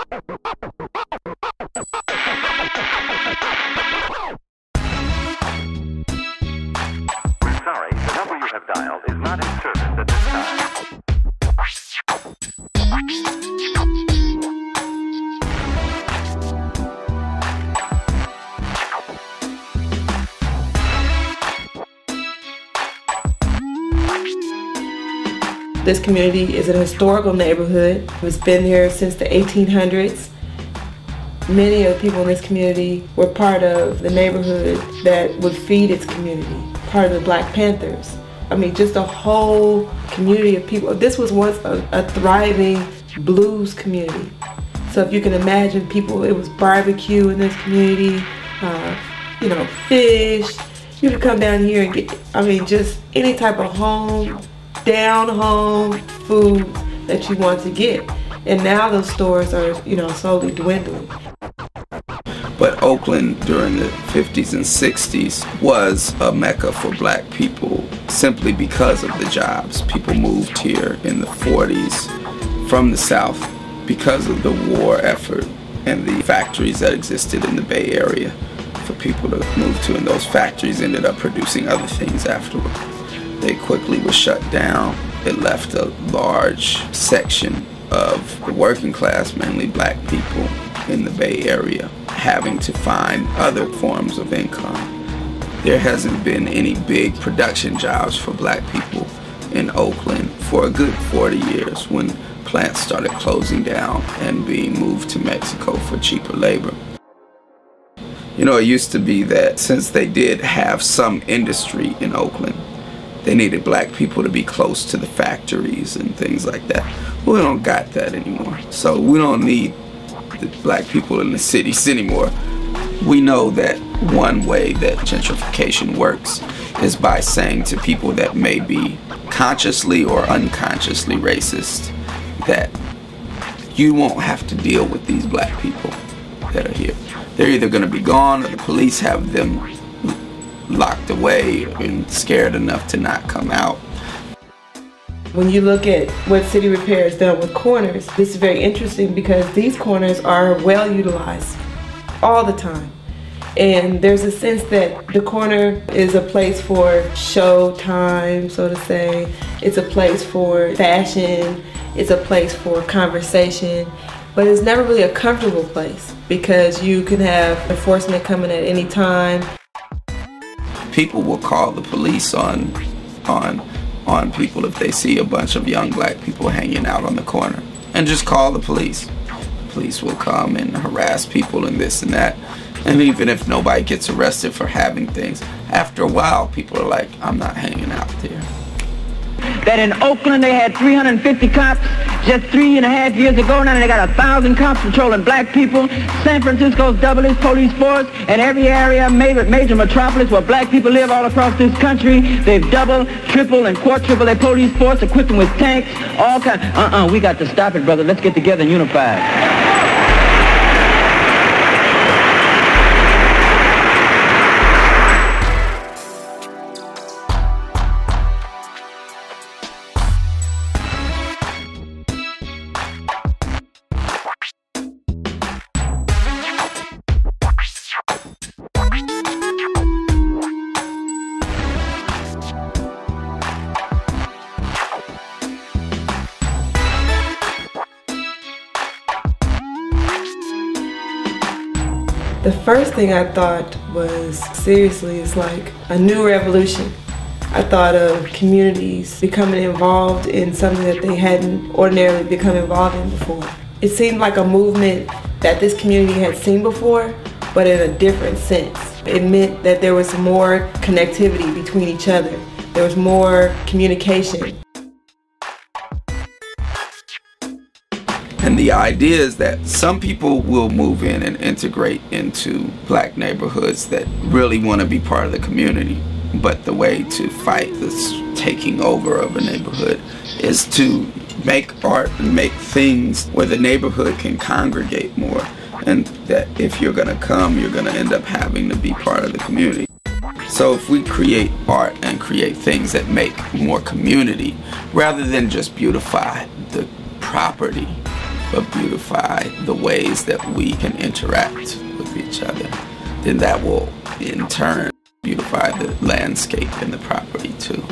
Sorry, the number you have dialed is not in service at this time. This community is an historical neighborhood. It's been here since the 1800s. Many of the people in this community were part of the neighborhood that would feed its community, part of the Black Panthers. I mean, just a whole community of people. This was once a thriving blues community. So if you can imagine people, it was barbecue in this community, you know, fish. You could come down here and get, I mean, just any type of home, down home food that you want to get. And now those stores are, you know, slowly dwindling. But Oakland during the 50s and 60s was a mecca for Black people simply because of the jobs. People moved here in the 40s from the South because of the war effort and the factories that existed in the Bay Area for people to move to. And those factories ended up producing other things afterward. They quickly were shut down. It left a large section of the working class, mainly Black people in the Bay Area, having to find other forms of income. There hasn't been any big production jobs for Black people in Oakland for a good 40 years when plants started closing down and being moved to Mexico for cheaper labor. You know, it used to be that since they did have some industry in Oakland, they needed Black people to be close to the factories and things like that. Well, we don't got that anymore. So we don't need the Black people in the cities anymore. We know that one way that gentrification works is by saying to people that may be consciously or unconsciously racist that you won't have to deal with these Black people that are here. They're either going to be gone or the police have them locked away and scared enough to not come out. When you look at what City Repair has done with corners, this is very interesting because these corners are well utilized all the time. And there's a sense that the corner is a place for show time, so to say. It's a place for fashion. It's a place for conversation. But it's never really a comfortable place because you can have enforcement coming at any time. People will call the police on people if they see a bunch of young Black people hanging out on the corner, and just call the police. The police will come and harass people and this and that, and even if nobody gets arrested for having things, after a while people are like, I'm not hanging out there. That in Oakland they had 350 cops just 3.5 years ago. Now they got 1,000 cops patrolling Black people. San Francisco's doubled its police force, and every area, major metropolis where Black people live all across this country, they've doubled, tripled, and quadrupled their police force, equipped them with tanks, all kinds. We got to stop it, brother. Let's get together and unify. The first thing I thought was, seriously, it's like a new revolution. I thought of communities becoming involved in something that they hadn't ordinarily become involved in before. It seemed like a movement that this community had seen before, but in a different sense. It meant that there was more connectivity between each other. There was more communication. And the idea is that some people will move in and integrate into Black neighborhoods that really want to be part of the community. But the way to fight this taking over of a neighborhood is to make art and make things where the neighborhood can congregate more. And that if you're going to come, you're going to end up having to be part of the community. So if we create art and create things that make more community, rather than just beautify the property, but beautify the ways that we can interact with each other, then that will in turn beautify the landscape and the property too.